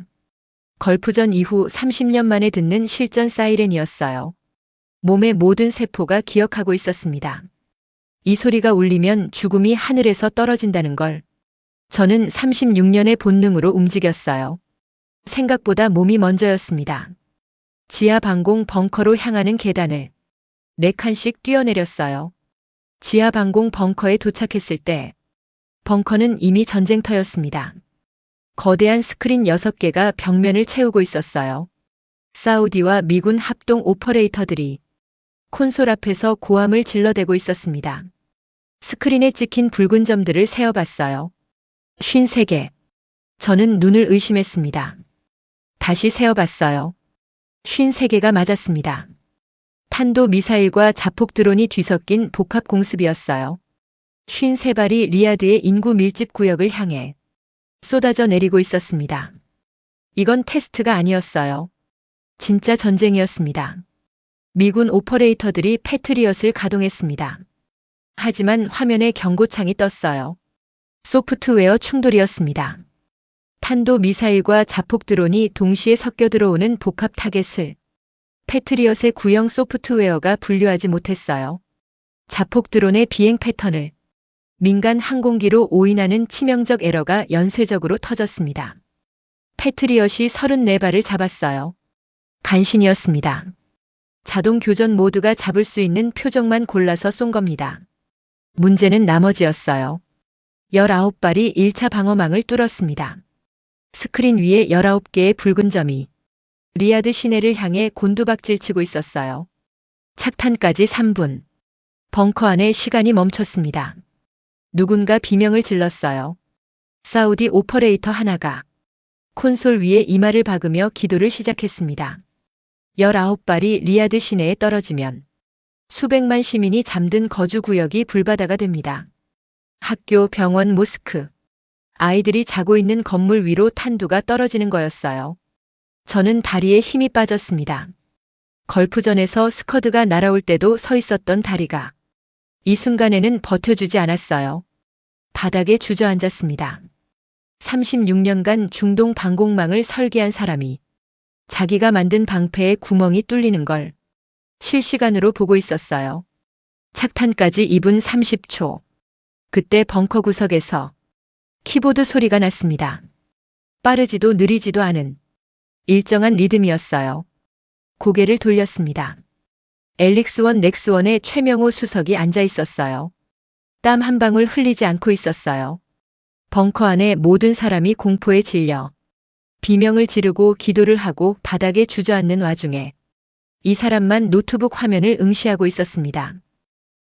걸프전 이후 30년 만에 듣는 실전 사이렌이었어요. 몸의 모든 세포가 기억하고 있었습니다. 이 소리가 울리면 죽음이 하늘에서 떨어진다는 걸 저는 36년의 본능으로 움직였어요. 생각보다 몸이 먼저였습니다. 지하 방공 벙커로 향하는 계단을 4칸씩 뛰어내렸어요. 지하 방공 벙커에 도착했을 때 벙커는 이미 전쟁터였습니다. 거대한 스크린 6개가 벽면을 채우고 있었어요. 사우디와 미군 합동 오퍼레이터들이 콘솔 앞에서 고함을 질러대고 있었습니다. 스크린에 찍힌 붉은 점들을 세어봤어요. 53개. 저는 눈을 의심했습니다. 다시 세어봤어요. 53개가 맞았습니다. 탄도 미사일과 자폭 드론이 뒤섞인 복합 공습이었어요. 53발이 리야드의 인구 밀집 구역을 향해 쏟아져 내리고 있었습니다. 이건 테스트가 아니었어요. 진짜 전쟁이었습니다. 미군 오퍼레이터들이 패트리엇을 가동했습니다. 하지만 화면에 경고창이 떴어요. 소프트웨어 충돌이었습니다. 탄도 미사일과 자폭 드론이 동시에 섞여 들어오는 복합 타겟을 패트리엇의 구형 소프트웨어가 분류하지 못했어요. 자폭 드론의 비행 패턴을 민간 항공기로 오인하는 치명적 에러가 연쇄적으로 터졌습니다. 패트리엇이 34발을 잡았어요. 간신이었습니다. 자동 교전 모드가 잡을 수 있는 표적만 골라서 쏜 겁니다. 문제는 나머지였어요. 19발이 1차 방어망을 뚫었습니다. 스크린 위에 19개의 붉은 점이 리야드 시내를 향해 곤두박질치고 있었어요. 착탄까지 3분. 벙커 안에 시간이 멈췄습니다. 누군가 비명을 질렀어요. 사우디 오퍼레이터 하나가 콘솔 위에 이마를 박으며 기도를 시작했습니다. 19발이 리야드 시내에 떨어지면 수백만 시민이 잠든 거주구역이 불바다가 됩니다. 학교, 병원, 모스크. 아이들이 자고 있는 건물 위로 탄두가 떨어지는 거였어요. 저는 다리에 힘이 빠졌습니다. 걸프전에서 스커드가 날아올 때도 서 있었던 다리가 이 순간에는 버텨주지 않았어요. 바닥에 주저앉았습니다. 36년간 중동 방공망을 설계한 사람이 자기가 만든 방패에 구멍이 뚫리는 걸 실시간으로 보고 있었어요. 착탄까지 2분 30초. 그때 벙커 구석에서 키보드 소리가 났습니다. 빠르지도 느리지도 않은 일정한 리듬이었어요. 고개를 돌렸습니다. 엘릭스1 넥스1의 최명호 수석이 앉아 있었어요. 땀 한 방울 흘리지 않고 있었어요. 벙커 안에 모든 사람이 공포에 질려 비명을 지르고 기도를 하고 바닥에 주저앉는 와중에 이 사람만 노트북 화면을 응시하고 있었습니다.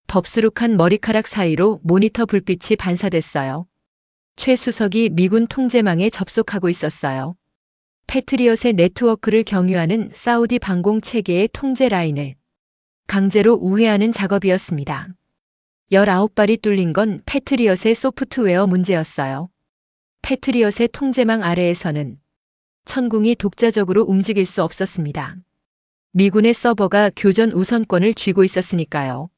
덥수룩한 머리카락 사이로 모니터 불빛이 반사됐어요. 최 수석이 미군 통제망에 접속하고 있었어요. 패트리엇의 네트워크를 경유하는 사우디 방공 체계의 통제 라인을 강제로 우회하는 작업이었습니다. 19발이 뚫린 건 패트리엇의 소프트웨어 문제였어요. 패트리엇의 통제망 아래에서는 천궁이 독자적으로 움직일 수 없었습니다. 미군의 서버가 교전 우선권을 쥐고 있었으니까요.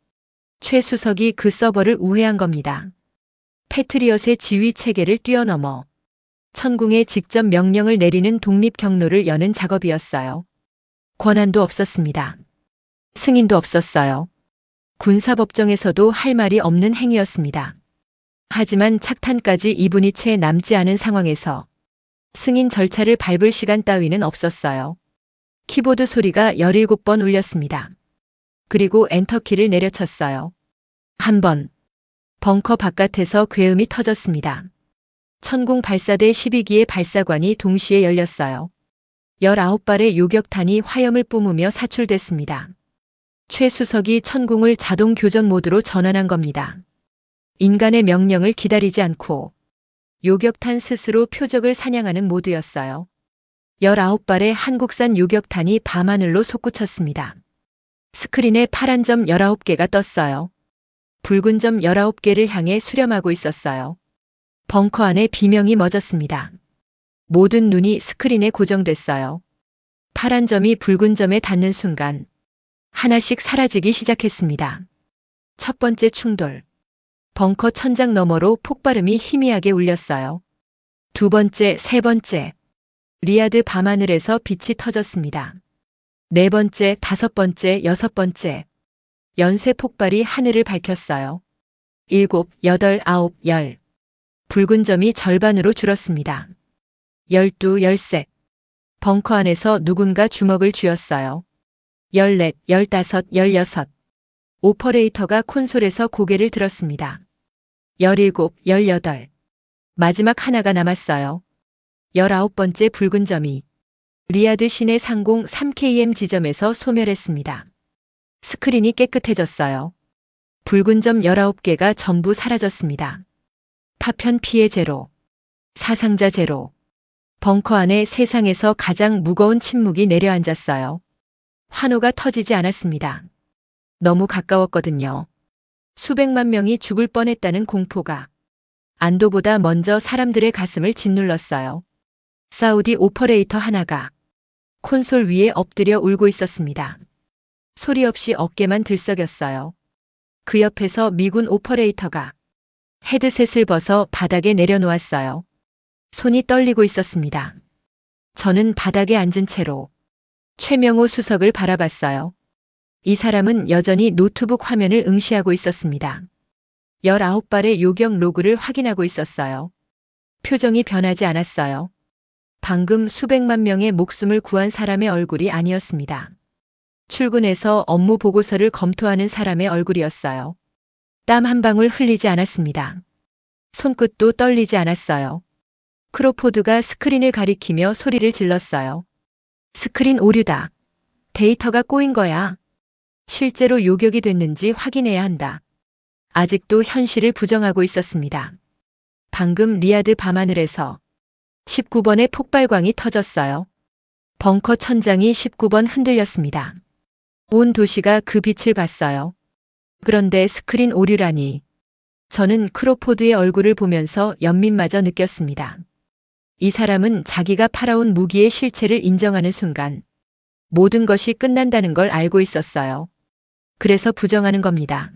최 수석이 그 서버를 우회한 겁니다. 패트리엇의 지휘 체계를 뛰어넘어 천궁에 직접 명령을 내리는 독립 경로를 여는 작업이었어요. 권한도 없었습니다. 승인도 없었어요. 군사법정에서도 할 말이 없는 행위였습니다. 하지만 착탄까지 2분이 채 남지 않은 상황에서 승인 절차를 밟을 시간 따위는 없었어요. 키보드 소리가 17번 울렸습니다. 그리고 엔터키를 내려쳤어요. 한 번. 벙커 바깥에서 굉음이 터졌습니다. 천궁 발사대 12기의 발사관이 동시에 열렸어요. 19발의 요격탄이 화염을 뿜으며 사출됐습니다. 최 수석이 천궁을 자동 교전 모드로 전환한 겁니다. 인간의 명령을 기다리지 않고 요격탄 스스로 표적을 사냥하는 모드였어요. 19발의 한국산 요격탄이 밤하늘로 솟구쳤습니다. 스크린에 파란 점 19개가 떴어요. 붉은 점 19개를 향해 수렴하고 있었어요. 벙커 안에 비명이 멎었습니다. 모든 눈이 스크린에 고정됐어요. 파란 점이 붉은 점에 닿는 순간 하나씩 사라지기 시작했습니다. 첫 번째 충돌. 벙커 천장 너머로 폭발음이 희미하게 울렸어요. 두 번째, 세 번째. 리야드 밤하늘에서 빛이 터졌습니다. 네 번째, 다섯 번째, 여섯 번째. 연쇄 폭발이 하늘을 밝혔어요. 7, 8, 9, 10. 붉은 점이 절반으로 줄었습니다. 12, 13. 벙커 안에서 누군가 주먹을 쥐었어요. 14, 15, 16. 오퍼레이터가 콘솔에서 고개를 들었습니다. 17, 18. 마지막 하나가 남았어요. 19번째 붉은 점이 리야드 시내 상공 3km 지점에서 소멸했습니다. 스크린이 깨끗해졌어요. 붉은 점 19개가 전부 사라졌습니다. 파편 피해 제로. 사상자 제로. 벙커 안에 세상에서 가장 무거운 침묵이 내려앉았어요. 환호가 터지지 않았습니다. 너무 가까웠거든요. 수백만 명이 죽을 뻔했다는 공포가 안도보다 먼저 사람들의 가슴을 짓눌렀어요. 사우디 오퍼레이터 하나가 콘솔 위에 엎드려 울고 있었습니다. 소리 없이 어깨만 들썩였어요. 그 옆에서 미군 오퍼레이터가 헤드셋을 벗어 바닥에 내려놓았어요. 손이 떨리고 있었습니다. 저는 바닥에 앉은 채로 최명호 수석을 바라봤어요. 이 사람은 여전히 노트북 화면을 응시하고 있었습니다. 19발의 요격 로그를 확인하고 있었어요. 표정이 변하지 않았어요. 방금 수백만 명의 목숨을 구한 사람의 얼굴이 아니었습니다. 출근해서 업무 보고서를 검토하는 사람의 얼굴이었어요. 땀 한 방울 흘리지 않았습니다. 손끝도 떨리지 않았어요. 크로포드가 스크린을 가리키며 소리를 질렀어요. 스크린 오류다. 데이터가 꼬인 거야. 실제로 요격이 됐는지 확인해야 한다. 아직도 현실을 부정하고 있었습니다. 방금 리야드 밤하늘에서 19번의 폭발광이 터졌어요. 벙커 천장이 19번 흔들렸습니다. 온 도시가 그 빛을 봤어요. 그런데 스크린 오류라니. 저는 크로포드의 얼굴을 보면서 연민마저 느꼈습니다. 이 사람은 자기가 팔아온 무기의 실체를 인정하는 순간 모든 것이 끝난다는 걸 알고 있었어요. 그래서 부정하는 겁니다.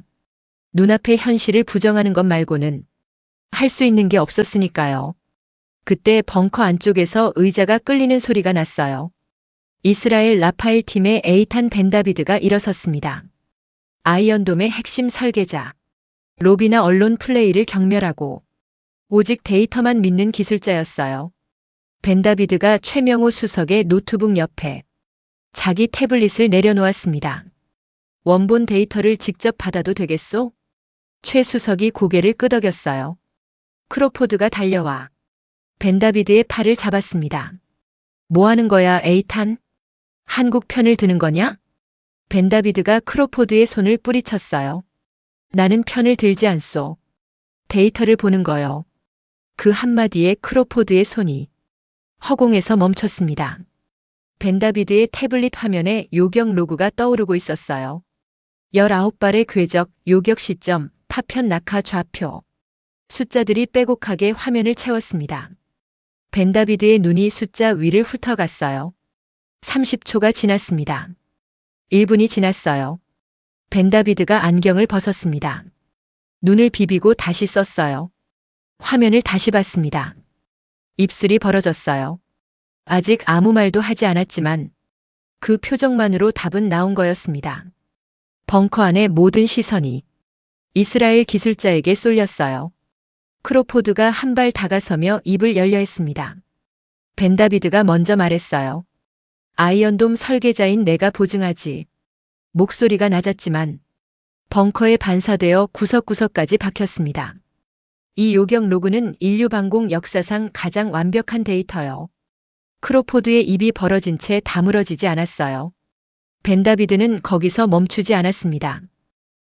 눈앞의 현실을 부정하는 것 말고는 할 수 있는 게 없었으니까요. 그때 벙커 안쪽에서 의자가 끌리는 소리가 났어요. 이스라엘 라파엘 팀의 에이탄 벤다비드가 일어섰습니다. 아이언돔의 핵심 설계자. 로비나 언론 플레이를 경멸하고 오직 데이터만 믿는 기술자였어요. 벤다비드가 최명호 수석의 노트북 옆에 자기 태블릿을 내려놓았습니다. 원본 데이터를 직접 받아도 되겠소? 최 수석이 고개를 끄덕였어요. 크로포드가 달려와 벤다비드의 팔을 잡았습니다. 뭐 하는 거야, 에이탄? 한국 편을 드는 거냐? 벤다비드가 크로포드의 손을 뿌리쳤어요. 나는 편을 들지 않소. 데이터를 보는 거요. 그 한마디에 크로포드의 손이 허공에서 멈췄습니다. 벤다비드의 태블릿 화면에 요격 로그가 떠오르고 있었어요. 19발의 궤적, 요격 시점, 파편 낙하 좌표. 숫자들이 빼곡하게 화면을 채웠습니다. 벤다비드의 눈이 숫자 위를 훑어갔어요. 30초가 지났습니다. 1분이 지났어요. 벤다비드가 안경을 벗었습니다. 눈을 비비고 다시 썼어요. 화면을 다시 봤습니다. 입술이 벌어졌어요. 아직 아무 말도 하지 않았지만 그 표정만으로 답은 나온 거였습니다. 벙커 안의 모든 시선이 이스라엘 기술자에게 쏠렸어요. 크로포드가 한 발 다가서며 입을 열려 했습니다. 벤다비드가 먼저 말했어요. 아이언돔 설계자인 내가 보증하지. 목소리가 낮았지만 벙커에 반사되어 구석구석까지 박혔습니다. 이 요격 로그는 인류 방공 역사상 가장 완벽한 데이터요. 크로포드의 입이 벌어진 채 다물어지지 않았어요. 벤다비드는 거기서 멈추지 않았습니다.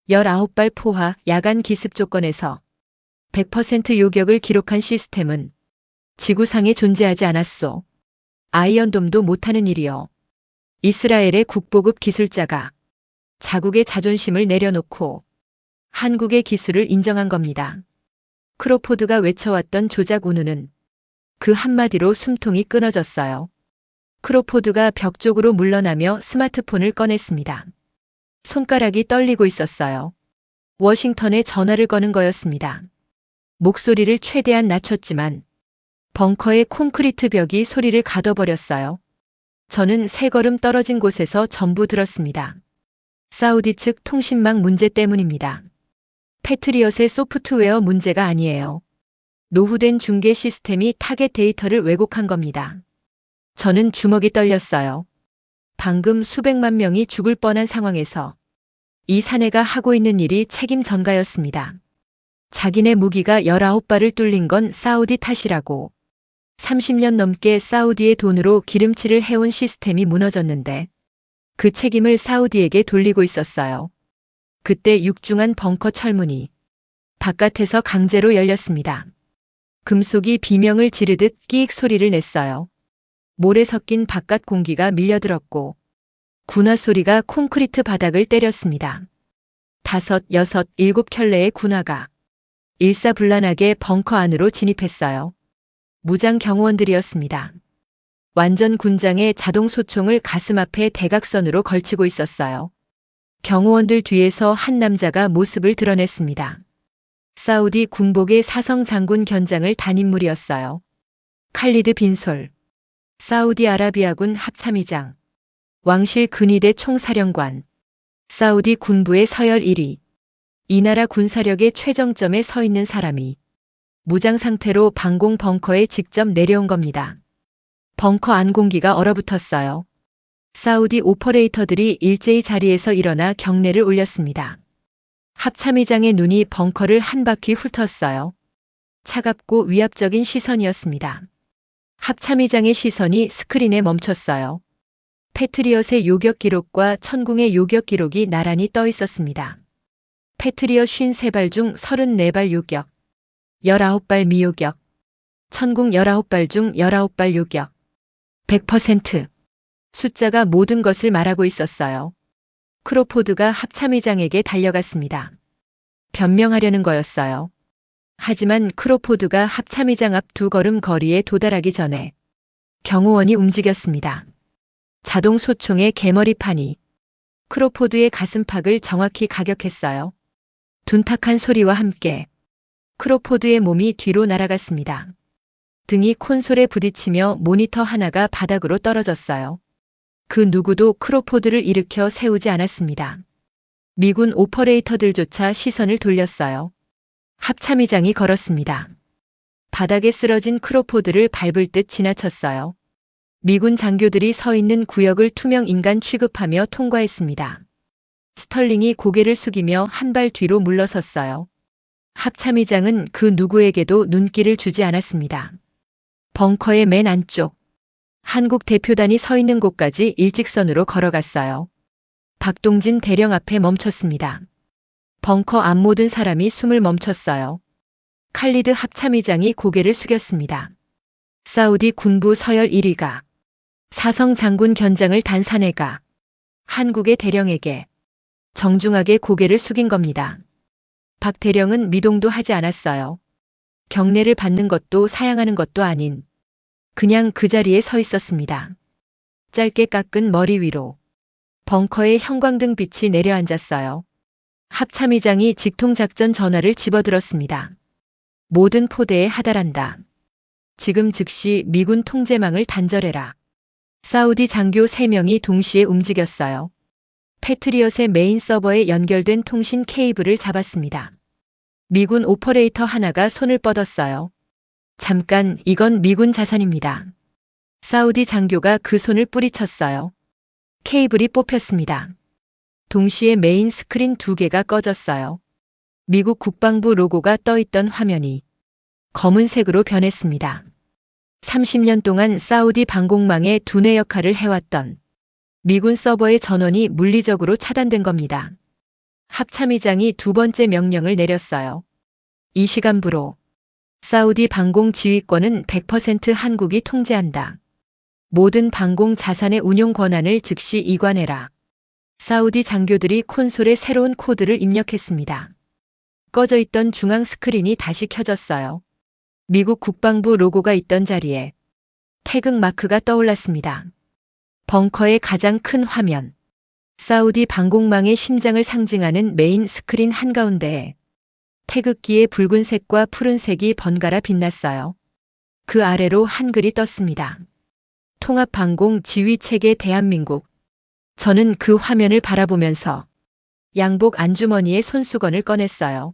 19발 포화 야간 기습 조건에서 100% 요격을 기록한 시스템은 지구상에 존재하지 않았소. 아이언돔도 못하는 일이요. 이스라엘의 국보급 기술자가 자국의 자존심을 내려놓고 한국의 기술을 인정한 겁니다. 크로포드가 외쳐왔던 조작 운운은 그 한마디로 숨통이 끊어졌어요. 크로포드가 벽 쪽으로 물러나며 스마트폰을 꺼냈습니다. 손가락이 떨리고 있었어요. 워싱턴에 전화를 거는 거였습니다. 목소리를 최대한 낮췄지만 벙커의 콘크리트 벽이 소리를 가둬버렸어요. 저는 3걸음 떨어진 곳에서 전부 들었습니다. 사우디 측 통신망 문제 때문입니다. 패트리엇의 소프트웨어 문제가 아니에요. 노후된 중계 시스템이 타겟 데이터를 왜곡한 겁니다. 저는 주먹이 떨렸어요. 방금 수백만 명이 죽을 뻔한 상황에서 이 사내가 하고 있는 일이 책임 전가였습니다. 자기네 무기가 19발을 뚫린 건 사우디 탓이라고. 30년 넘게 사우디의 돈으로 기름칠을 해온 시스템이 무너졌는데 그 책임을 사우디에게 돌리고 있었어요. 그때 육중한 벙커 철문이 바깥에서 강제로 열렸습니다. 금속이 비명을 지르듯 끼익 소리를 냈어요. 모래 섞인 바깥 공기가 밀려들었고 군화 소리가 콘크리트 바닥을 때렸습니다. 5, 6, 7켤레의 군화가 일사불란하게 벙커 안으로 진입했어요. 무장 경호원들이었습니다. 완전 군장에 자동 소총을 가슴 앞에 대각선으로 걸치고 있었어요. 경호원들 뒤에서 한 남자가 모습을 드러냈습니다. 사우디 군복의 사성 장군 견장을 단 인물이었어요. 칼리드 빈솔, 사우디아라비아군 합참의장, 왕실 근위대 총사령관, 사우디 군부의 서열 1위. 이 나라 군사력의 최정점에 서 있는 사람이 무장 상태로 방공 벙커에 직접 내려온 겁니다. 벙커 안 공기가 얼어붙었어요. 사우디 오퍼레이터들이 일제히 자리에서 일어나 경례를 올렸습니다. 합참의장의 눈이 벙커를 한 바퀴 훑었어요. 차갑고 위압적인 시선이었습니다. 합참의장의 시선이 스크린에 멈췄어요. 패트리엇의 요격 기록과 천궁의 요격 기록이 나란히 떠 있었습니다. 패트리엇 53발 중 34발 요격, 19발 미요격, 천궁 19발 중 19발 요격, 100%. 숫자가 모든 것을 말하고 있었어요. 크로포드가 합참의장에게 달려갔습니다. 변명하려는 거였어요. 하지만 크로포드가 합참의장 앞 2걸음 거리에 도달하기 전에 경호원이 움직였습니다. 자동 소총의 개머리판이 크로포드의 가슴팍을 정확히 가격했어요. 둔탁한 소리와 함께 크로포드의 몸이 뒤로 날아갔습니다. 등이 콘솔에 부딪히며 모니터 하나가 바닥으로 떨어졌어요. 그 누구도 크로포드를 일으켜 세우지 않았습니다. 미군 오퍼레이터들조차 시선을 돌렸어요. 합참의장이 걸었습니다. 바닥에 쓰러진 크로포드를 밟을 듯 지나쳤어요. 미군 장교들이 서 있는 구역을 투명 인간 취급하며 통과했습니다. 스털링이 고개를 숙이며 한 발 뒤로 물러섰어요. 합참의장은 그 누구에게도 눈길을 주지 않았습니다. 벙커의 맨 안쪽, 한국 대표단이 서 있는 곳까지 일직선으로 걸어갔어요. 박동진 대령 앞에 멈췄습니다. 벙커 앞 모든 사람이 숨을 멈췄어요. 칼리드 합참의장이 고개를 숙였습니다. 사우디 군부 서열 1위가 사성 장군 견장을 단 사내가 한국의 대령에게 정중하게 고개를 숙인 겁니다. 박 대령은 미동도 하지 않았어요. 경례를 받는 것도 사양하는 것도 아닌 그냥 그 자리에 서 있었습니다. 짧게 깎은 머리 위로 벙커의 형광등 빛이 내려앉았어요. 합참의장이 직통작전 전화를 집어들었습니다. 모든 포대에 하달한다. 지금 즉시 미군 통제망을 단절해라. 사우디 장교 3명이 동시에 움직였어요. 패트리엇의 메인 서버에 연결된 통신 케이블을 잡았습니다. 미군 오퍼레이터 하나가 손을 뻗었어요. 잠깐, 이건 미군 자산입니다. 사우디 장교가 그 손을 뿌리쳤어요. 케이블이 뽑혔습니다. 동시에 메인 스크린 2개가 꺼졌어요. 미국 국방부 로고가 떠있던 화면이 검은색으로 변했습니다. 30년 동안 사우디 방공망의 두뇌 역할을 해왔던 미군 서버의 전원이 물리적으로 차단된 겁니다. 합참의장이 2번째 명령을 내렸어요. 이 시간부로 사우디 방공 지휘권은 100% 한국이 통제한다. 모든 방공 자산의 운용 권한을 즉시 이관해라. 사우디 장교들이 콘솔에 새로운 코드를 입력했습니다. 꺼져 있던 중앙 스크린이 다시 켜졌어요. 미국 국방부 로고가 있던 자리에 태극 마크가 떠올랐습니다. 벙커의 가장 큰 화면. 사우디 방공망의 심장을 상징하는 메인 스크린 한가운데에 태극기의 붉은색과 푸른색이 번갈아 빛났어요. 그 아래로 한글이 떴습니다. 통합방공 지휘체계 대한민국. 저는 그 화면을 바라보면서 양복 안주머니에 손수건을 꺼냈어요.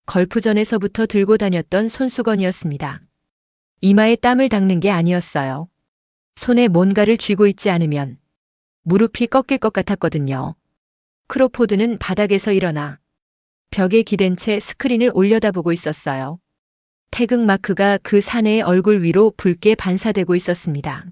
걸프전에서부터 들고 다녔던 손수건이었습니다. 이마에 땀을 닦는 게 아니었어요. 손에 뭔가를 쥐고 있지 않으면 무릎이 꺾일 것 같았거든요. 크로포드는 바닥에서 일어나 벽에 기댄 채 스크린을 올려다보고 있었어요. 태극 마크가 그 사내의 얼굴 위로 붉게 반사되고 있었습니다.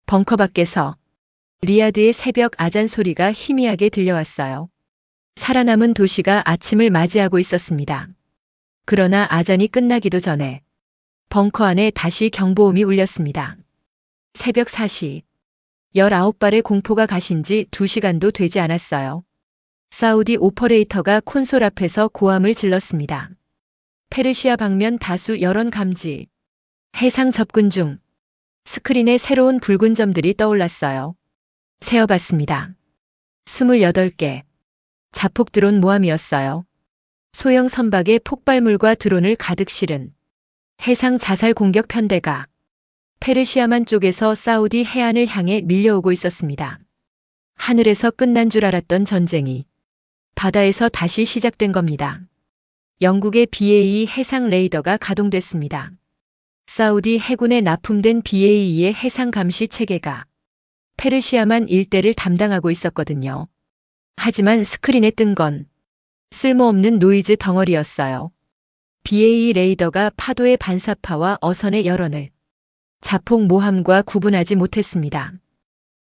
벙커 밖에서 리야드의 새벽 아잔 소리가 희미하게 들려왔어요. 살아남은 도시가 아침을 맞이하고 있었습니다. 그러나 아잔이 끝나기도 전에 벙커 안에 다시 경보음이 울렸습니다. 새벽 4시, 19발의 공포가 가신 지 2시간도 되지 않았어요. 사우디 오퍼레이터가 콘솔 앞에서 고함을 질렀습니다. 페르시아 방면 다수 여론 감지. 해상 접근 중. 스크린에 새로운 붉은 점들이 떠올랐어요. 세어봤습니다. 28개. 자폭 드론 모함이었어요. 소형 선박에 폭발물과 드론을 가득 실은 해상 자살 공격 편대가 페르시아만 쪽에서 사우디 해안을 향해 밀려오고 있었습니다. 하늘에서 끝난 줄 알았던 전쟁이 바다에서 다시 시작된 겁니다. 영국의 BAE 해상 레이더가 가동됐습니다. 사우디 해군에 납품된 BAE의 해상 감시 체계가 페르시아만 일대를 담당하고 있었거든요. 하지만 스크린에 뜬 건 쓸모없는 노이즈 덩어리였어요. BAE 레이더가 파도의 반사파와 어선의 여론을 자폭 모함과 구분하지 못했습니다.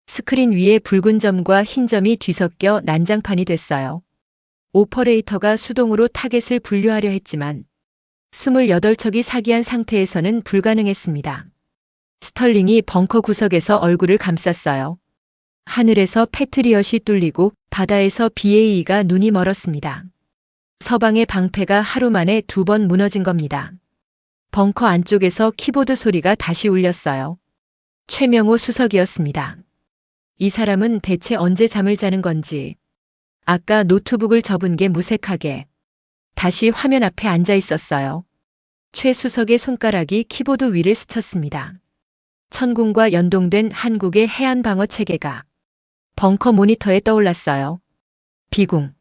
스크린 위에 붉은 점과 흰 점이 뒤섞여 난장판이 됐어요. 오퍼레이터가 수동으로 타겟을 분류하려 했지만 28척이 사기한 상태에서는 불가능했습니다. 스털링이 벙커 구석에서 얼굴을 감쌌어요. 하늘에서 패트리엇이 뚫리고 바다에서 BAE가 눈이 멀었습니다. 서방의 방패가 하루 만에 2번 무너진 겁니다. 벙커 안쪽에서 키보드 소리가 다시 울렸어요. 최명호 수석이었습니다. 이 사람은 대체 언제 잠을 자는 건지. 아까 노트북을 접은 게 무색하게 다시 화면 앞에 앉아 있었어요. 최 수석의 손가락이 키보드 위를 스쳤습니다. 천군과 연동된 한국의 해안 방어 체계가 벙커 모니터에 떠올랐어요. 비궁.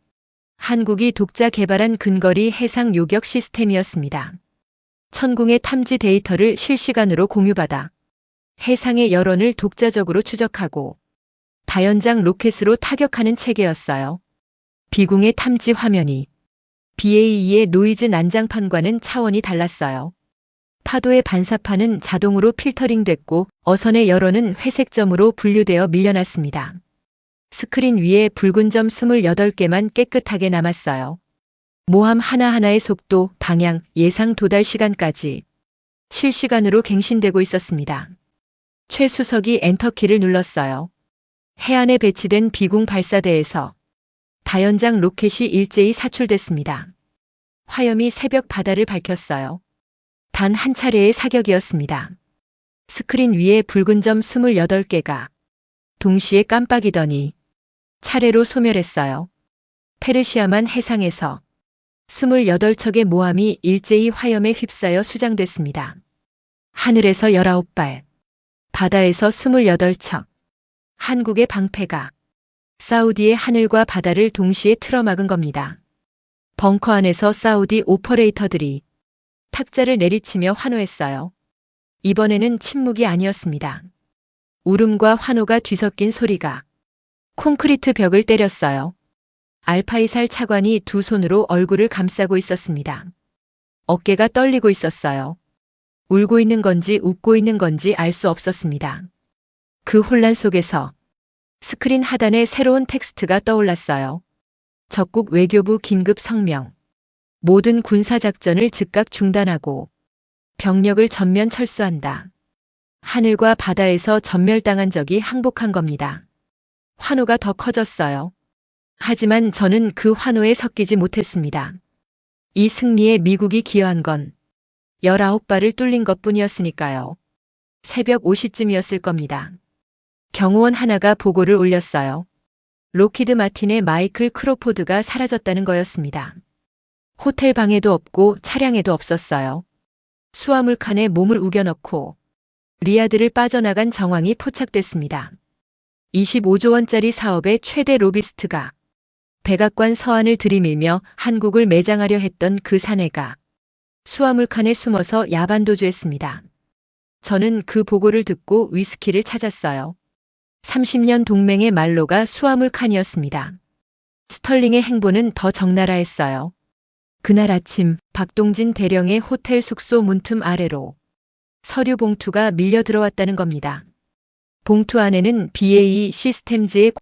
한국이 독자 개발한 근거리 해상 요격 시스템이었습니다. 천궁의 탐지 데이터를 실시간으로 공유받아 해상의 여론을 독자적으로 추적하고 다연장 로켓으로 타격하는 체계였어요. 비궁의 탐지 화면이 BAE의 노이즈 난장판과는 차원이 달랐어요. 파도의 반사파는 자동으로 필터링됐고 어선의 여론은 회색점으로 분류되어 밀려났습니다. 스크린 위에 붉은 점 28개만 깨끗하게 남았어요. 모함 하나하나의 속도, 방향, 예상 도달 시간까지 실시간으로 갱신되고 있었습니다. 최 수석이 엔터키를 눌렀어요. 해안에 배치된 비궁 발사대에서 다연장 로켓이 일제히 사출됐습니다. 화염이 새벽 바다를 밝혔어요. 단 한 차례의 사격이었습니다. 스크린 위에 붉은 점 28개가 동시에 깜빡이더니 차례로 소멸했어요. 페르시아만 해상에서 28척의 모함이 일제히 화염에 휩싸여 수장됐습니다. 하늘에서 19발, 바다에서 28척, 한국의 방패가 사우디의 하늘과 바다를 동시에 틀어막은 겁니다. 벙커 안에서 사우디 오퍼레이터들이 탁자를 내리치며 환호했어요. 이번에는 침묵이 아니었습니다. 울음과 환호가 뒤섞인 소리가 콘크리트 벽을 때렸어요. 알파이살 차관이 두 손으로 얼굴을 감싸고 있었습니다. 어깨가 떨리고 있었어요. 울고 있는 건지 웃고 있는 건지 알 수 없었습니다. 그 혼란 속에서 스크린 하단에 새로운 텍스트가 떠올랐어요. 적국 외교부 긴급 성명. 모든 군사작전을 즉각 중단하고 병력을 전면 철수한다. 하늘과 바다에서 전멸당한 적이 항복한 겁니다. 환호가 더 커졌어요. 하지만 저는 그 환호에 섞이지 못했습니다. 이 승리에 미국이 기여한 건 19발을 뚫린 것뿐이었으니까요. 새벽 5시쯤이었을 겁니다. 경호원 하나가 보고를 올렸어요. 로키드 마틴의 마이클 크로포드가 사라졌다는 거였습니다. 호텔 방에도 없고 차량에도 없었어요. 수화물칸에 몸을 우겨넣고 리야드를 빠져나간 정황이 포착됐습니다. 25조 원짜리 사업의 최대 로비스트가 백악관 서한을 들이밀며 한국을 매장하려 했던 그 사내가 수화물칸에 숨어서 야반도주했습니다. 저는 그 보고를 듣고 위스키를 찾았어요. 30년 동맹의 말로가 수화물칸이었습니다. 스털링의 행보는 더 적나라했어요. 그날 아침 박동진 대령의 호텔 숙소 문틈 아래로 서류 봉투가 밀려 들어왔다는 겁니다. 봉투 안에는 BAE 시스템즈의